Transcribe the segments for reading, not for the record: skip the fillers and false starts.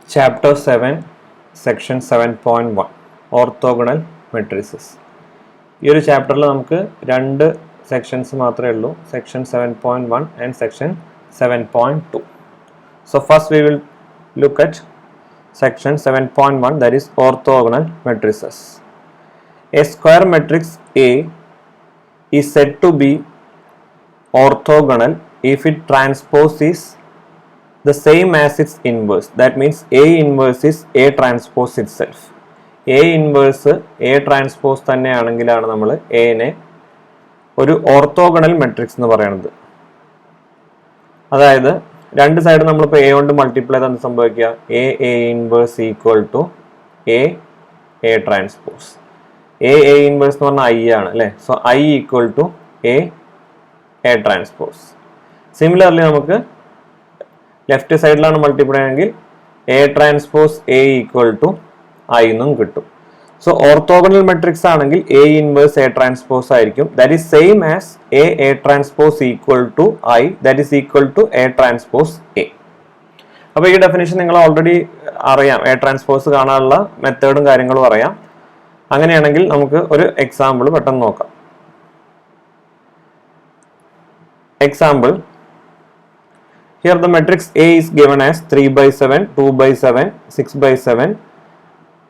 Chapter 7, Section 7.1 Orthogonal Matrices. ഈ ഒരു ചാപ്റ്ററിൽ നമുക്ക് രണ്ട് സെക്ഷൻസ് മാത്രമേ ഉള്ളൂ, section 7.1 and section 7.2. So first we will look at section 7.1, that is orthogonal matrices. A square matrix A is said to be orthogonal if it transpose is the same as its inverse. That means A inverse is A transpose itself. A inverse A transpose തന്നെയാണെങ്കിലാണ് നമ്മൾ എനെ ഒരു orthogonal matrix എന്ന് പറയുന്നത്. അതായത് രണ്ട് side നമ്മളിപ്പോൾ A കൊണ്ട് multiply ചെയ്ത് സംഭവിക്കുക, A inverse equal to A transpose. A inverse എന്ന് പറഞ്ഞാൽ ഐ ആണ് അല്ലേ. So I equal to A transpose. Similarly നമുക്ക് ലെഫ്റ്റ് സൈഡിലാണ് മൾട്ടിപ്ലൈ ആണെങ്കിൽ A transpose A equal to I എന്നും കിട്ടും. സോ ഓർത്തോഗണൽ മെട്രിക്സ് ആണെങ്കിൽ എ ഇൻവേഴ്സ് എ ട്രാൻസ്പോസ് ആയിരിക്കും. That is same as A transpose equal to I, that is equal to A transpose A. അപ്പോൾ ഈ definition നിങ്ങൾ already അറിയാം, A transpose കാണാനുള്ള മെത്തേഡും കാര്യങ്ങളും അറിയാം. അങ്ങനെയാണെങ്കിൽ നമുക്ക് ഒരു എക്സാമ്പിൾ പെട്ടെന്ന് നോക്കാം. Example, here the matrix A is given as 3/7, 2/7, 6/7,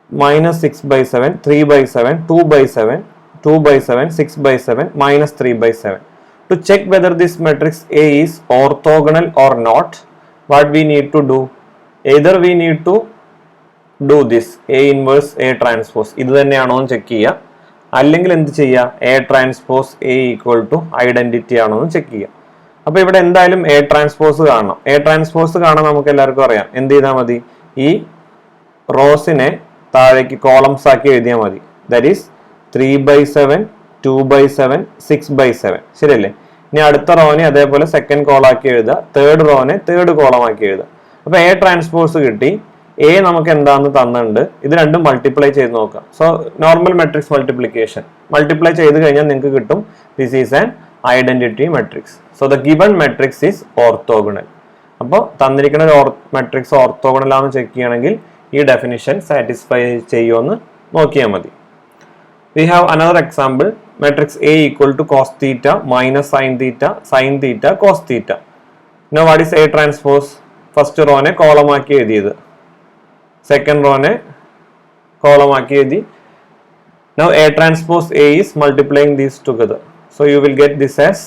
minus 6/7, 3/7, 2/7, 2/7, 6/7, minus 3/7. To check whether this matrix A is orthogonal or not, what we need to do? Either we need to do this A inverse A transpose, ഇത് തന്നെയാണോ എന്ന് check ചെയ്യുക, അല്ലെങ്കിൽ എന്ത് ചെയ്യുക, A transpose A equal to identity ആണോ എന്ന് check ചെയ്യുക. അപ്പോൾ ഇവിടെ എന്തായാലും എ ട്രാൻസ്പോസ് കാണണം. എ ട്രാൻസ്പോസ് കാണാൻ നമുക്ക് എല്ലാവർക്കും അറിയാം. എന്ത് ചെയ്താൽ മതി, ഈ റോസിനെ താഴേക്ക് കോളംസ് ആക്കി എഴുതിയാൽ മതി. That is 3/7, 2/7, 6/7. ശരിയല്ലേ. ഇനി അടുത്ത റോനെ അതേപോലെ സെക്കൻഡ് കോളാക്കി എഴുതുക, തേർഡ് റോനെ തേർഡ് കോളം ആക്കി എഴുതുക. അപ്പോൾ എ ട്രാൻസ്പോസ് കിട്ടി. എ നമുക്ക് എന്താണെന്ന് തന്നിട്ടുണ്ട്, ഇത് രണ്ടും മൾട്ടിപ്ലൈ ചെയ്ത് നോക്കാം. So normal matrix multiplication multiply ചെയ്ത് കഴിഞ്ഞാൽ നിങ്ങൾക്ക് കിട്ടും this is an identity matrix. So the given matrix is orthogonal. അപ്പോൾ തന്നിരിക്കുന്ന ഒരു മെട്രിക്സ് ഓർത്തോഗണൽ ആണെന്ന് ചെക്ക് ചെയ്യണമെങ്കിൽ ഈ ഡെഫിനിഷൻ സാറ്റിസ്ഫൈ ചെയ്യുമെന്ന് നോക്കിയാൽ മതി. We have another example, matrix A equal to cos theta minus sine theta cos theta. No what is A transpose? First റോനെ കോളമാക്കി എഴുതിയത്, സെക്കൻഡ് റോനെ കോളമാക്കി എഴുതി. Now A transpose A is multiplying these together. So you will get this as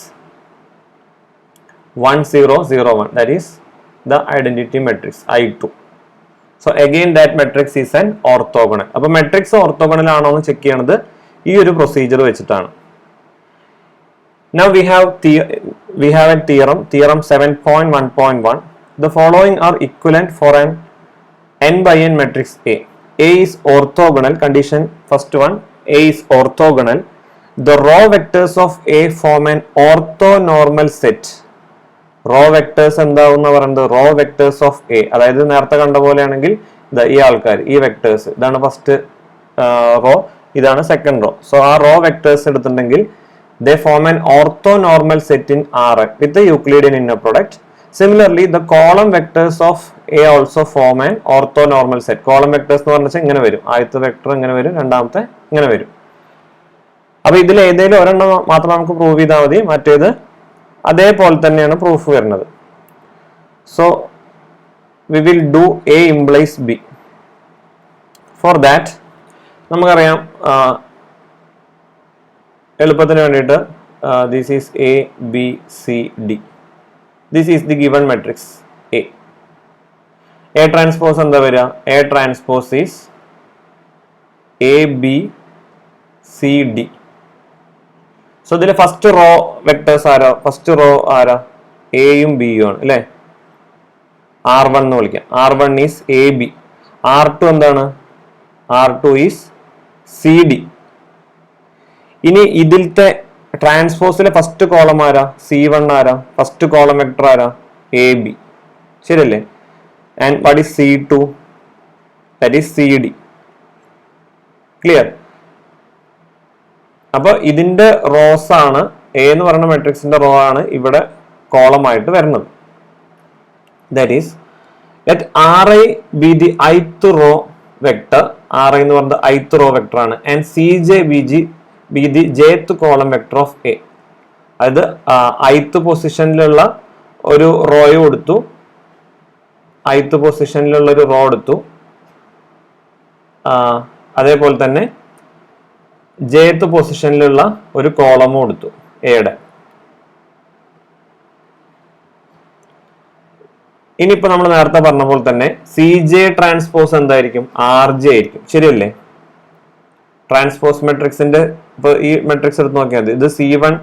1 0 0 1, that is the identity matrix I2. So again that matrix is an orthogonal. അപ്പോൾ matrix orthogonal ആണോ എന്ന് check ചെയ്യണത് ഈ ഒരു procedure വെച്ചിട്ടാണ്. Now we have a theorem 7.1.1. The following are equivalent for an n by n matrix A. A is orthogonal. Condition first one, A is orthogonal. The row vectors of A form an orthonormal set. Row vectors എന്താവുന്ന പറയുന്നത് row vectors of A, അതായത് നേരത്തെ കണ്ട പോലെയാണെങ്കിൽ ഈ ആൾക്കാർ, ഈ vectors, ഇതാണ് first row, ഇതാണ് second row. So ആ റോ വെക്ടേഴ്സ് എടുത്തിട്ടുണ്ടെങ്കിൽ they form an orthonormal set in Rn with the Euclidean inner product. Similarly, the column vectors of A also form an orthonormal set. Column vectors എന്ന് പറഞ്ഞാൽ ഇങ്ങനെ വരും, ആദ്യത്തെ vector ഇങ്ങനെ വരും, രണ്ടാമത്തെ ഇങ്ങനെ വരും. അപ്പൊ ഇതിൽ ഏതെങ്കിലും ഒരെണ്ണം മാത്രം നമുക്ക് പ്രൂവ് ചെയ്താൽ മതി, മറ്റേത് അതേപോലെ തന്നെയാണ് പ്രൂഫ് വരുന്നത്. So we will do A implies B. For that നമുക്കറിയാം, എളുപ്പത്തിന് വേണ്ടിയിട്ട് this is A B C D. This is the given matrix A. A transpose എന്താ വരിക? A transpose is A B C D. So ഇതിലെ first row vectors ആരാ? First row ആരാ? എയും ബിയും ആണ് അല്ലെ. R1 എന്ന് വിളിക്കാം. R1 is A B. R2 എന്താണ്? R2 is C D. ഇനി ഇതിലത്തെ ട്രാൻസ്പോസിലെ ഫസ്റ്റ് കോളം ആരാ? C1 ആരാ? ഫസ്റ്റ് കോളം വെക്ടർ ആരാ? A B. ശരിയല്ലേ. And what is C2? That is C D. Clear? അപ്പൊ ഇതിന്റെ റോസ് ആണ്, എ എന്ന് പറയുന്ന മെട്രിക്സിന്റെ റോ ആണ് ഇവിടെ കോളം ആയിട്ട് വരുന്നത്. That is let Ri be the ith row vector. Ri എന്ന് പറയുന്നത് ith row vector ആണ്. And Cj be the jth column vector of A. അതായത് ith പൊസിഷനിലുള്ള ഒരു റോയ് കൊടുത്തു, ith പൊസിഷനിലുള്ള ഒരു റോ എടുത്തു, അതേപോലെ തന്നെ jth പൊസിഷനിലുള്ള ഒരു കോളമും എടുത്തു എയുടെ. ഇനിയിപ്പോ നമ്മൾ നേരത്തെ പറഞ്ഞ പോലെ തന്നെ സി ജെ ട്രാൻസ്പോസ് എന്തായിരിക്കും? ആർ ജെ ആയിരിക്കും. ശരിയല്ലേ? ട്രാൻസ്പോസ് മെട്രിക്സിന്റെ ഇപ്പൊ ഈ മെട്രിക്സ് എടുത്ത് നോക്കിയാൽ മതി. ഇത് C1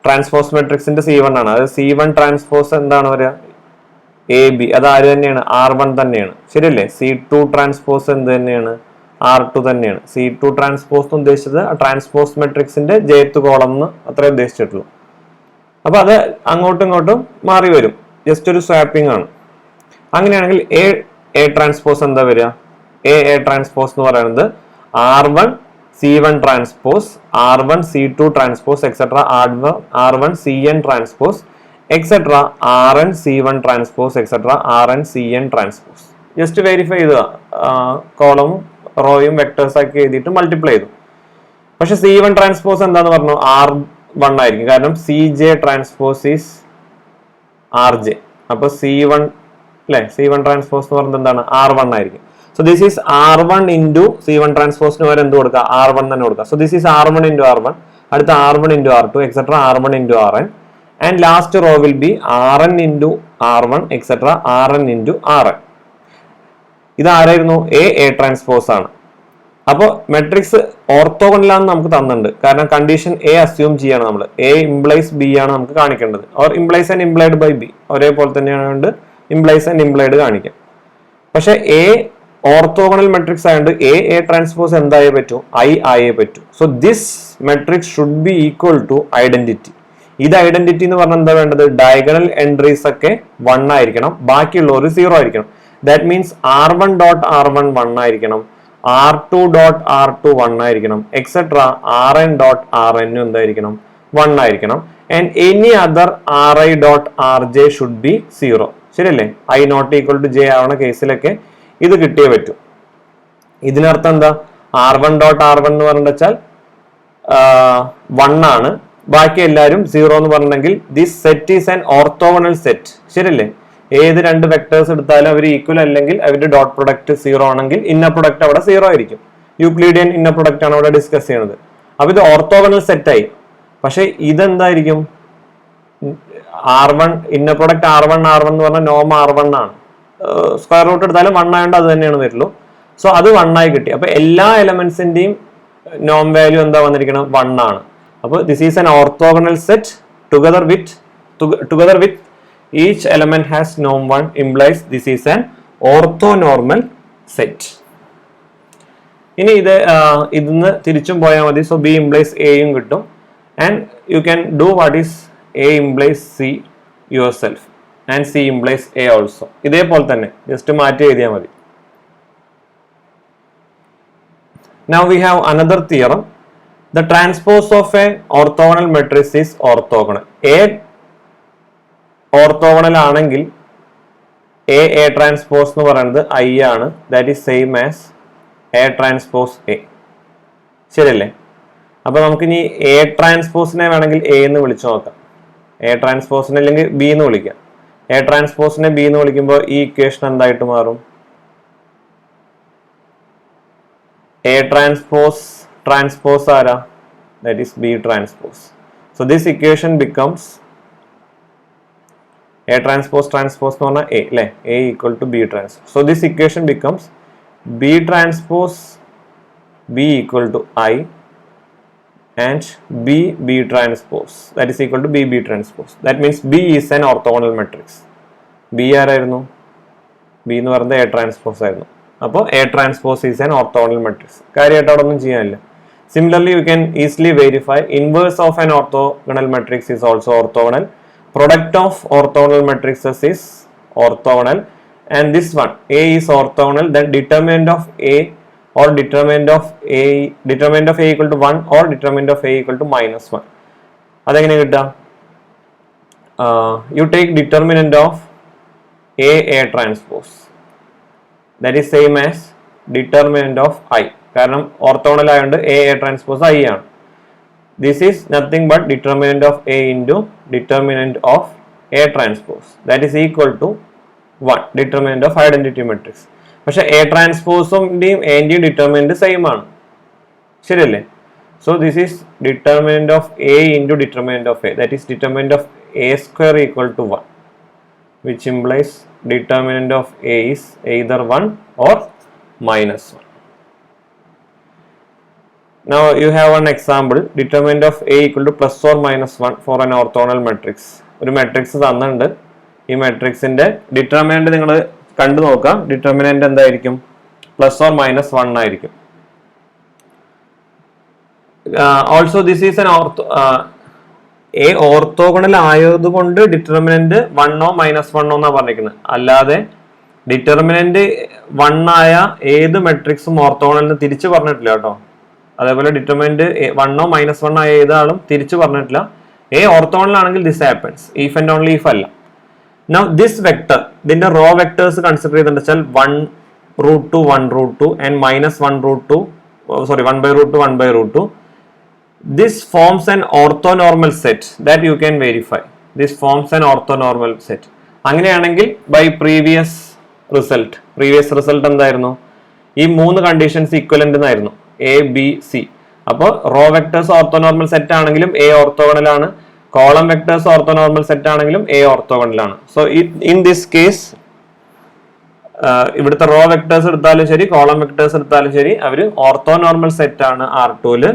ട്രാൻസ്പോസ് മെട്രിക്സിന്റെ C1 ആണ്. അതായത് C1 ട്രാൻസ്പോസ് എന്താണ് പറയുക? AB. അത് ആര് തന്നെയാണ്? R1 തന്നെയാണ്. ശരിയല്ലേ? C2 ട്രാൻസ്പോസ് എന്ത് തന്നെയാണ്? R2 തന്നെയാണ്. C2 ട്രാൻസ്പോസ് ഉദ്ദേശിച്ചത് ട്രാൻസ്പോസ് മെട്രിക്സിന്റെ ജെത്ത് കോളം എന്ന് അത്രേ ഉദ്ദേശിച്ചിട്ടുള്ളൂ. അപ്പൊ അത് അങ്ങോട്ടും ഇങ്ങോട്ടും മാറി വരും. ജസ്റ്റ് ഒരു സ്വാപ്പിംഗ് ആണ്. അങ്ങനെയാണെങ്കിൽ എ ട്രാൻസ്പോസ് എന്താ വരിക? എ ട്രാൻസ്പോസ് എന്ന് പറയുന്നത് R1 C1 transpose, R1 C2 transpose etcetera R1 CN transpose etcetera RN C1 transpose etcetera RN CN transpose. Just verify ചെയ്ത കോളവും റോയും വെക്ടേഴ്സ് ആക്കി എഴുതിയിട്ട് മൾട്ടിപ്ലൈ ചെയ്തു. പക്ഷെ C1 ട്രാൻസ്പോസ് എന്താന്ന് പറഞ്ഞു? R1 ആയിരിക്കും. കാരണം CJ ട്രാൻസ്പോസ് ഈസ് RJ. അപ്പൊ C1 അല്ലെ, C1 ട്രാൻസ്പോസ് എന്ന് പറയുന്നത് എന്താണ്? R1 ആയിരിക്കും. So this is R1 into C1 ട്രാൻസ്പോസിന് വരെ എന്ത് കൊടുക്കുക? R1 തന്നെ കൊടുക്കുക. So this is R1 into R1, അടുത്ത R1 into R2 etcetera R1 into RN, and last raw will be RN into R1 etcetera RN into RN. ഇത് ആരായിരുന്നു? A transpose ആണ്. അപ്പോൾ മെട്രിക്സ് ഓർത്തോഗണലാന്ന് നമുക്ക് തന്നിട്ടുണ്ട്. കാരണം കണ്ടീഷൻ എ അസ്യൂം ചെയ്യാണ് നമ്മൾ. എ ഇംപ്ലൈസ് ബി ആണ് നമുക്ക് കാണിക്കേണ്ടത്. Or implies and implied by B ഒരേപോലെ തന്നെയാണ് ഇംപ്ലൈസ് ആൻഡ് ഇംപ്ലൈഡ് കാണിക്കാം. പക്ഷെ എ ഓർത്തോഗണൽ മെട്രിക്സ് ആയതുകൊണ്ട് എ ട്രാൻസ്പോസ് എന്തായേ പറ്റൂ? ഐ ആയേ പറ്റൂ. So this matrix should be equal to identity. ഇത് ഐഡന്റിറ്റി എന്ന് പറഞ്ഞാൽ എന്താ വേണ്ടത്? ഡയഗണൽ എൻട്രീസ് ഒക്കെ 1 ആയിരിക്കണം, ബാക്കിയുള്ളവർ 0 ആയിരിക്കണം. That means R1 dot R1 1 ആയിരിക്കണം, R2 ഡോട്ട് R2 1 ആയിരിക്കണം, എക്സെട്ര RN ഡോട്ട് RN എന്തായിരിക്കണം? 1 ആയിരിക്കണം. And any other RI dot RJ should be 0. ശരിയല്ലേ? I not equal to J ആവണ കേസിലൊക്കെ ഇത് കിട്ടിയേ പറ്റൂ. ഇതിനർത്ഥം എന്താ? R1 ഡോട്ട് R1 എന്ന് പറഞ്ഞാൽ 1 ആണ്, ബാക്കി എല്ലാവരും 0 എന്ന് പറഞ്ഞെങ്കിൽ this set is an orthogonal set. ശരിയല്ലേ? ഏത് രണ്ട് വെക്ടേഴ്സ് എടുത്താലും അവർ ഈക്വൽ അല്ലെങ്കിൽ അവരുടെ ഡോട്ട് പ്രൊഡക്റ്റ് 0 ആണെങ്കിൽ ഇന്നർ പ്രൊഡക്റ്റ് അവിടെ 0 ആയിരിക്കും. യൂക്ലിഡിയൻ ഇന്നർ പ്രൊഡക്റ്റ് ആണ് അവിടെ ഡിസ്കസ് ചെയ്യുന്നത്. അപ്പൊ ഇത് ഓർത്തോഗണൽ സെറ്റ് ആയി. പക്ഷെ ഇതെന്തായിരിക്കും? R1 ഇന്നർ പ്രൊഡക്റ്റ് R1 എന്ന് പറഞ്ഞാൽ നോം R1 ആണ്. സ്ക്വയർ റൂട്ട് എടുത്താലും 1 ആയതുകൊണ്ട് അത് തന്നെയാണ് വരുള്ളൂ. സോ അത് 1 ആയി കിട്ടി. അപ്പൊ എല്ലാ എലമെന്റ്സിന്റെയും നോം വാല്യൂ എന്താ വന്നിരിക്കണം? 1 ആണ്. അപ്പൊ this is an orthogonal set together with each element has norm 1 implies this is an orthonormal set. ഇനി ഇതിന്ന് തിരിച്ചും പോയാൽ മതി. സോ B implies A യും കിട്ടും. And you can do what is A implies C yourself and C implies A also. ഇതേപോലെ തന്നെ just മാറ്റി എഴുതിയാൽ മതി. Now we have another theorem. The transpose of an orthogonal matrix is orthogonal. A orthogonal ആണെങ്കിൽ A transpose എന്ന് പറയുന്നത് I ആണ്. That is same as A transpose A. ശരിയല്ലേ? അപ്പൊ നമുക്കിനി എ ട്രാൻസ്പോസിനെ വേണമെങ്കിൽ എ എന്ന് വിളിച്ചു നോക്കാം. എ ട്രാൻസ്പോസിനെ അല്ലെങ്കിൽ ബി എന്ന് വിളിക്കാം. എ ട്രാൻസ്പോസിനെ ബി എന്ന് വിളിക്കുമ്പോൾ ഈ ഇക്വേഷൻ എന്തായിട്ട് മാറും? എ ട്രാൻസ്പോസ് ആരാ? That is B transpose. So this equation becomes A transpose എന്ന് പറഞ്ഞാൽ A അല്ലേ? A equal to B transpose. So this equation becomes B transpose B equal to I and B transpose that is equal to B transpose. That means B is an orthogonal matrix. B ആരായിരുന്നു? B എന്ന് പറയുന്നത് A transpose ആയിരുന്നു. അപ്പോൾ A transpose is an orthogonal matrix. കാര്യമായിട്ട് അവിടെ ഒന്നും ചെയ്യാനില്ല. Similarly, you can easily verify inverse of an orthogonal matrix is also orthogonal. Product of orthogonal matrices is orthogonal, and this one A is orthogonal. Then determinant of A equal to 1 or determinant of A equal to -1. അതെങ്ങനെ കിട്ടാം? You take determinant of A transpose. That is same as determinant of I. കാരണം orthogonal ആയതുകൊണ്ട് A transpose I ആണ്. This is nothing but determinant of A into determinant of A transpose. That is equal to 1. Determinant of identity matrix. പക്ഷെ A transpose-ന്റെയും A ന്റെയും determinant same ആണ്. ശരിയല്ലേ? So this is determinant of A into determinant of A. That is determinant of A square equal to 1. Which implies determinant of A is either 1 or minus 1. Now you have one example. Determinant of A equal to plus or minus 1 for an orthogonal matrix. ഒരു matrix തന്നിട്ടുണ്ട്. ഈ matrixന്റെ determinant നിങ്ങൾ കണ്ടു നോക്കാം. Determinant എന്തായിരിക്കും? Plus or minus 1 ആയിരിക്കും. Also this is an A orthogonal ആയതുകൊണ്ട് determinant 1 minus 1 എന്നാണ് പറഞ്ഞിരിക്കുന്നത്. അല്ലാതെ ഡിറ്റർമിനന്റ് 1 ആയ ഏത് മെട്രിക്സും ഓർത്തോഗണലിന് തിരിച്ചു പറഞ്ഞിട്ടില്ല കേട്ടോ. അതേപോലെ ഡിറ്റർമിനന്റ് 1 മൈനസ് 1 ആയ ഏതാളും തിരിച്ചു പറഞ്ഞിട്ടില്ല. A ഓർത്തോഗണൽ ആണെങ്കിൽ this happens. If and only if അല്ല. Now this vector, ഇതിന്റെ റോ വെക്ടേഴ്സ് കൺസിഡർ ചെയ്തിട്ട് വെച്ചാൽ 1√2 1√2 and minus 1√2 1 by root 2 1 by root 2. This forms an orthonormal set that you can verify. This forms an orthonormal set. അങ്ങനെയാണെങ്കിൽ by previous result എന്തായിരുന്നു? ഈ മൂന്ന് conditions equivalent എന്നായിരുന്നു. A, B, C. അപ്പോൾ raw vectors orthonormal set ആണെങ്കിലും A orthogonal ആണ്. Column vectors orthonormal set ആണെങ്കിലും A orthogonal ആണ്. സോ ഇൻ ദിസ് കേസ് ഇവിടുത്തെ റോ വെക്ടേഴ്സ് എടുത്താലും ശരി കോളം വെക്ടേഴ്സ് എടുത്താലും ശരി അവർ ഓർത്തോനോർമൽ സെറ്റ് ആണ് R2 ല്.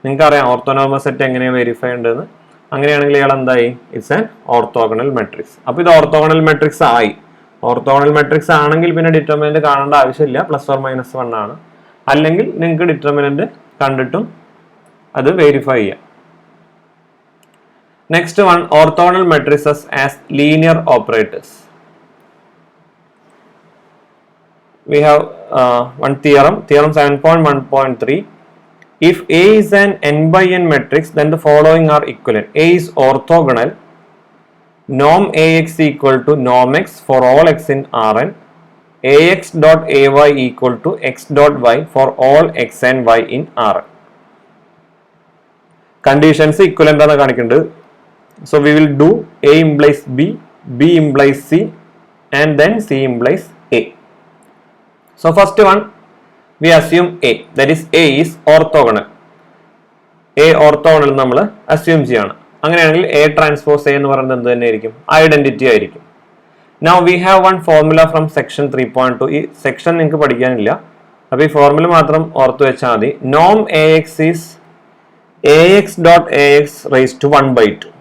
നിങ്ങൾക്ക് അറിയാം ഓർത്തോനോർമൽ സെറ്റ് എങ്ങനെയാണ് വെരിഫൈ ഉണ്ടെന്ന്. അങ്ങനെയാണെങ്കിൽ ഇയാൾ എന്തായി? It's an orthogonal matrix. അപ്പോൾ ഇത് ഓർത്തോഗണൽ മെട്രിക്സ് ആയി. ഓർത്തോഗണൽ മെട്രിക്സ് ആണെങ്കിൽ പിന്നെ ഡിറ്റർമിനന്റ് കാണേണ്ട ആവശ്യമില്ല. പ്ലസ് ഓർ മൈനസ് 1 ആണ്. അല്ലെങ്കിൽ നിങ്ങൾക്ക് ഡിറ്റർമിനന്റ് കണ്ടിട്ടും അത് വെരിഫൈ ചെയ്യാം. Next one, orthogonal matrixes as linear operators. We have one theorem 7.1.3. If A is an n by n matrix, then the following are equivalent. A is orthogonal. Norm AX equal to norm X for all X in Rn. AX dot AY equal to X dot Y for all X and Y in Rn. Conditions equivalent ആണ് കാണിക്കുന്നത്. So we will do A implies B, B implies C, and then C implies A. So first one, we assume A, that is A is orthogonal. A orthogonal നമ്മൾ assume ചെയ്യാണ്. അങ്ങനെയാണെങ്കിൽ A transpose A എന്ന് പറയുന്നത് എന്ത് തന്നെയായിരിക്കും? Identity ആയിരിക്കും. Now we have one formula from section 3.2. ഈ section നിങ്ങൾക്ക് പഠിക്കാനില്ല. അപ്പോൾ ഈ ഫോർമുല മാത്രം ഓർത്തു വെച്ചാൽ മതി. Norm AX is AX dot AX raised to 1 by 2.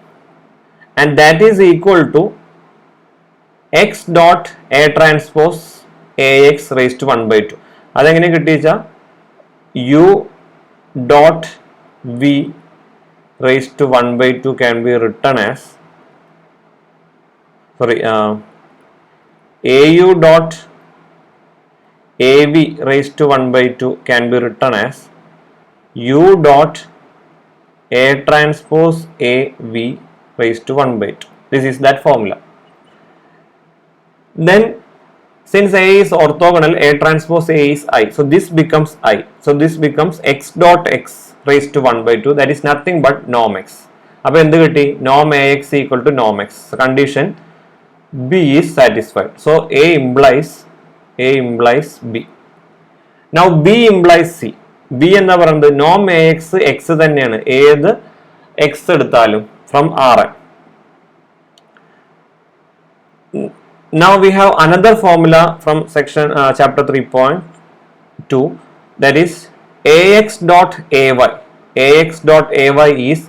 And that is equal to X dot A transpose AX raised to 1 by 2. അതെങ്ങനെ കിട്ടിച്ചാൽ U dot V raised to 1 by 2 can be written as AU dot AV raised to 1 by 2 can be written as U dot A transpose AV raised to 1 by 2. This is that formula. Then since A is orthogonal, A transpose A is I. So this becomes I. So this becomes X dot X raised to 1 by 2. That is nothing but norm X. അപ്പോൾ എന്ത് കിട്ടി? Norm AX equal to norm X. Condition B is satisfied. So A implies B. Now B implies C. B എന്താ പറയുന്നത്? Norm AX X തന്നെയാണ്. ഏത് X എടുത്താലും from Rn. Now we have another formula from section chapter 3.2, that is AX dot AY. AX dot AY is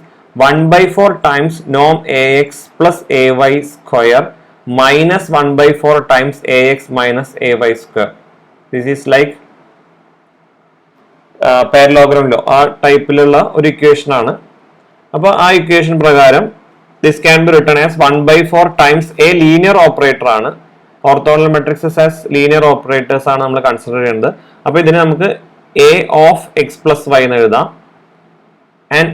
1 by 4 times norm AX plus AY square minus 1 by 4 times AX minus AY square. This is like parallelogram law. ആ ടൈപ്പിലുള്ള ഒരു equation ആണ്. അപ്പോൾ ആ equation പ്രകാരം this can be written as 1 by 4 times a linear operator ആണ്. Orthogonal matrixes as linear operators ആണ് നമ്മൾ കൺസിഡർ ചെയ്യുന്നത്. അപ്പോൾ ഇതിനെ നമുക്ക് A of X plus Y എന്ന് എഴുതാം. And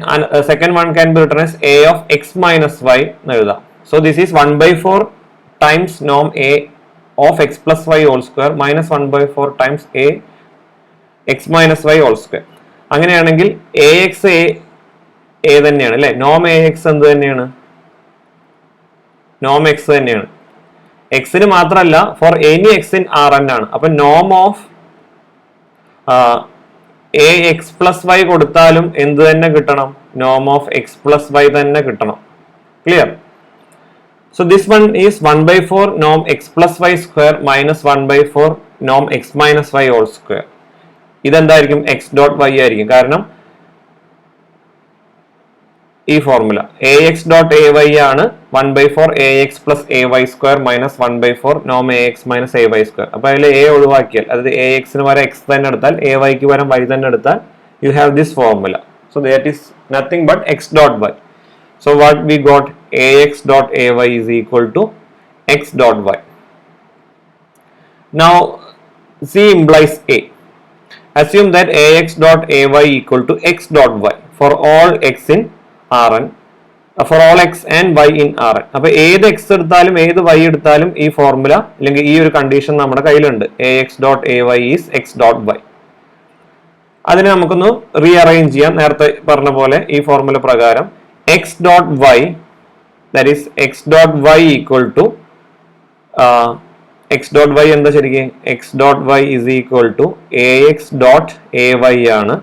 second one can be written as A of X minus Y എന്ന് എഴുതാം. So this is 1 by 4 times norm A of x plus y whole square minus 1 by 4 times a x minus y whole square. അങ്ങനെയാണെങ്കിൽ ax a തന്നെയാണ് അല്ലേ? നോം ax എന്ത് തന്നെയാണ്? നോം x തന്നെയാണ്. എക്സിന് മാത്രമല്ല for any x in R n ആണ്. അപ്പൊ നോം of A x plus y കൊടുത്താലും എന്ത് തന്നെ കിട്ടണം? നോം ഓഫ് എക്സ് പ്ലസ് വൈ തന്നെ കിട്ടണം. Clear? So this one is 1 by 4 നോം x plus y square minus 1 by 4 നോം x minus y whole square. ഇതെന്തായിരിക്കും? എക്സ് ഡോട്ട് വൈ ആയിരിക്കും. കാരണം ഈ formula A X dot A y ആണ് 1 by 4 A x plus A Y square minus 1 by 4 നോം A X minus A Y square. അപ്പൊ അതിൽ A ഒഴിവാക്കിയാൽ, അതായത് എ എക്സിന് പകരം എക്സ് തന്നെ എടുത്താൽ, എ വൈക്ക് പകരം വൈ തന്നെ എടുത്താൽ, you have this formula. So that is nothing but X dot Y. So what we got? A X dot A Y is equal to X dot Y. Now C implies A. Assume that ax dot ay equal to x dot y for all x in Rn, for all x and y in Rn. അപ്പൊ ഏത് x എടുത്താലും ഏത് y എടുത്താലും ഈ formula അല്ലെങ്കിൽ ഈ ഒരു condition നമ്മുടെ കയ്യിലുണ്ട്. ax dot ay is x dot y. അതിനെ നമുക്കൊന്ന് റീഅറേഞ്ച് ചെയ്യാം. നേരത്തെ പറഞ്ഞ പോലെ ഈ ഫോർമുല പ്രകാരം x dot y, that is x dot y equal to x dot y എന്താ ശരിക്കും? x dot y is equal to ax dot ay ആണ്.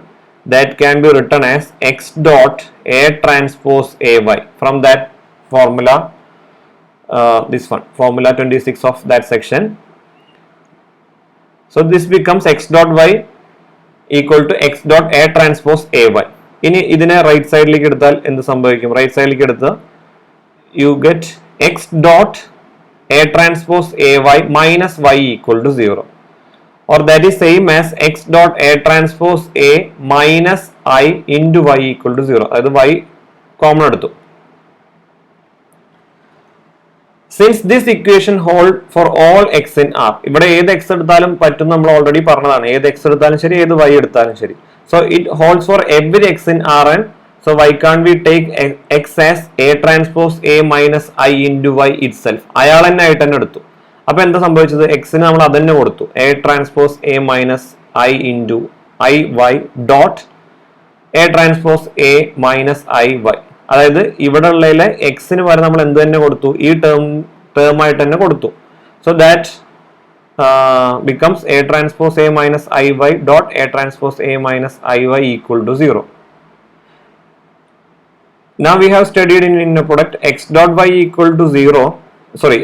That can be written as x dot a transpose ay from that formula, this one, formula 26 of that section. So this becomes x dot y equal to x dot a transpose ay. ഇനി ഇതിനെ right സൈഡിലേക്ക് എടുത്താൽ എന്ത് സംഭവിക്കും? Right സൈഡിലേക്ക് എടുത്ത് you get x dot a transpose ay minus y equal to 0, or that is same as x dot a transpose a minus I into y equal to 0. അതായത് y common എടുത്തു. Since this equation hold for all x in R, ഇവിടെ ഏത് x എടുത്താലും പറ്റും, നമ്മൾ already പറഞ്ഞതാണ്. ഏത് x എടുത്താലും ശരി, ഏത് y എടുത്താലും ശരി. So it holds for every x in Rn. So why can't we take x as a transpose a minus I into y itself? അയാൾ തന്നെ ആയിട്ട് തന്നെ എടുത്തു. അപ്പൊ എന്താ സംഭവിച്ചത്? എക്സിന് നമ്മൾ അത് തന്നെ കൊടുത്തു. A transpose A minus I into I Y dot A transpose A minus I Y. അതായത് ഇവിടെ ഉള്ളതിലെ എക്സിന് പകരം നമ്മൾ എന്ത് തന്നെ കൊടുത്തു? ഈ ടേം ആയിട്ട് തന്നെ കൊടുത്തു. So that becomes a transpose a minus I y dot a transpose a minus I y equal to 0. Now we have studied in a product x dot y equal to 0. Sorry,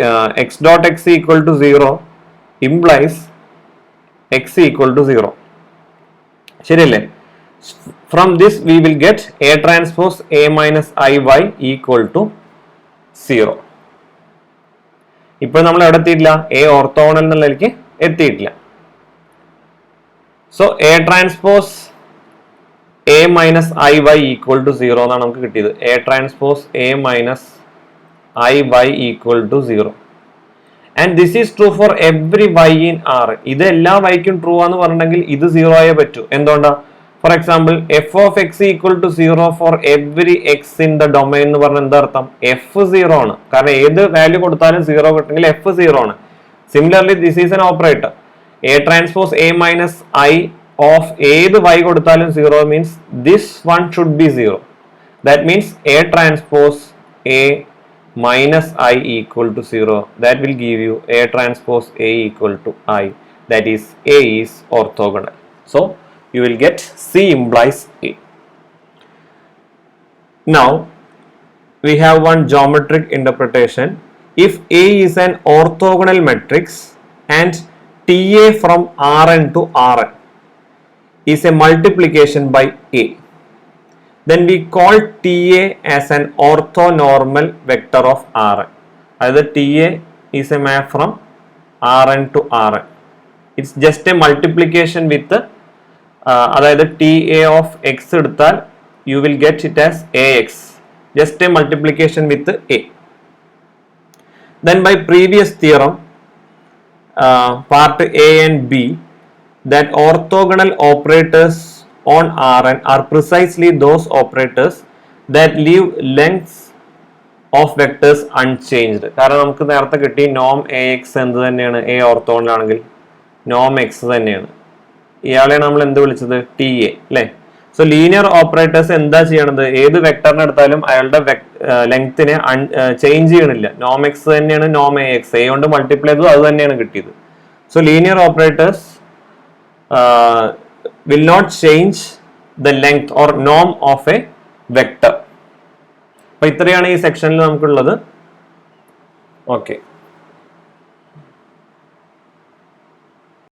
x dot x equal to 0 implies x equal to 0. ശരിയല്ലേ? From this we will get a transpose a minus I y equal to 0. ഇപ്പോൾ നമ്മൾ എവിടെ എത്തിയിട്ടില്ല? A orthogonal എന്നുള്ളതിലേക്ക് എത്തിയിട്ടില്ല. So A transpose A minus I Y equal to 0 എന്നാണ് നമുക്ക് കിട്ടിയത്. A transpose A minus I Y equal to 0. And this is true for every Y in R. ഇത് എല്ലാ വൈക്കും ട്രൂ ആണെന്ന് പറഞ്ഞിട്ടുണ്ടെങ്കിൽ ഇത് 0 ആയേ പറ്റൂ. എന്തുകൊണ്ടാ? For example F of X equal to 0 for every X in the domain എന്ന് പറഞ്ഞാൽ എന്താ അർത്ഥം? എഫ് 0 ആണ്. കാരണം ഏത് വാല്യൂ കൊടുത്താലും 0 കിട്ടണമെങ്കിൽ എഫ് 0 ആണ്. Similarly this is N operator. A transpose A minus I of ഏത് y കൊടുത്താലും 0 means this one should be 0. That means a transpose a minus I equal to 0. That will give you a transpose a equal to I. That is a is orthogonal. So you will get C implies A. Now we have one geometric interpretation. If A is an orthogonal matrix and TA from Rn to Rn is a multiplication by A, then we call TA as an orthonormal vector of Rn. Either TA is a map from Rn to Rn. It's just a multiplication with the അതായത് TA of x എടുത്താൽ you will get it as AX. Just a multiplication with A. Then by previous theorem, part A and B, that orthogonal operators on Rn are precisely those operators that leave lengths of vectors unchanged. കാരണം നമുക്ക് നേരത്തെ കിട്ടി നോം A X എന്ത് തന്നെയാണ്, A ഓർത്തോണിലാണെങ്കിൽ Noam X തന്നെയാണ്. ഇയാളെയാണ് നമ്മൾ എന്ത് വിളിച്ചത്, ടി എ അല്ലെ. സോ ലീനിയർ ഓപ്പറേറ്റേഴ്സ് എന്താ ചെയ്യണത്, ഏത് വെക്ടറിനെ എടുത്താലും അയാളുടെ ലെങ്തിനെ ചേഞ്ച് ചെയ്യണില്ല. നോം എക്സ് തന്നെയാണ് നോം എ എക്സ്, എ കൊണ്ട് മൾട്ടിപ്ലൈ ചെയ്തത് അത് തന്നെയാണ് കിട്ടിയത്. So linear operators will not change the length or നോം ഓഫ് എ വെക്ടർ. അപ്പൊ ഇത്രയാണ് ഈ സെക്ഷനിൽ നമുക്കുള്ളത്. ഓക്കെ.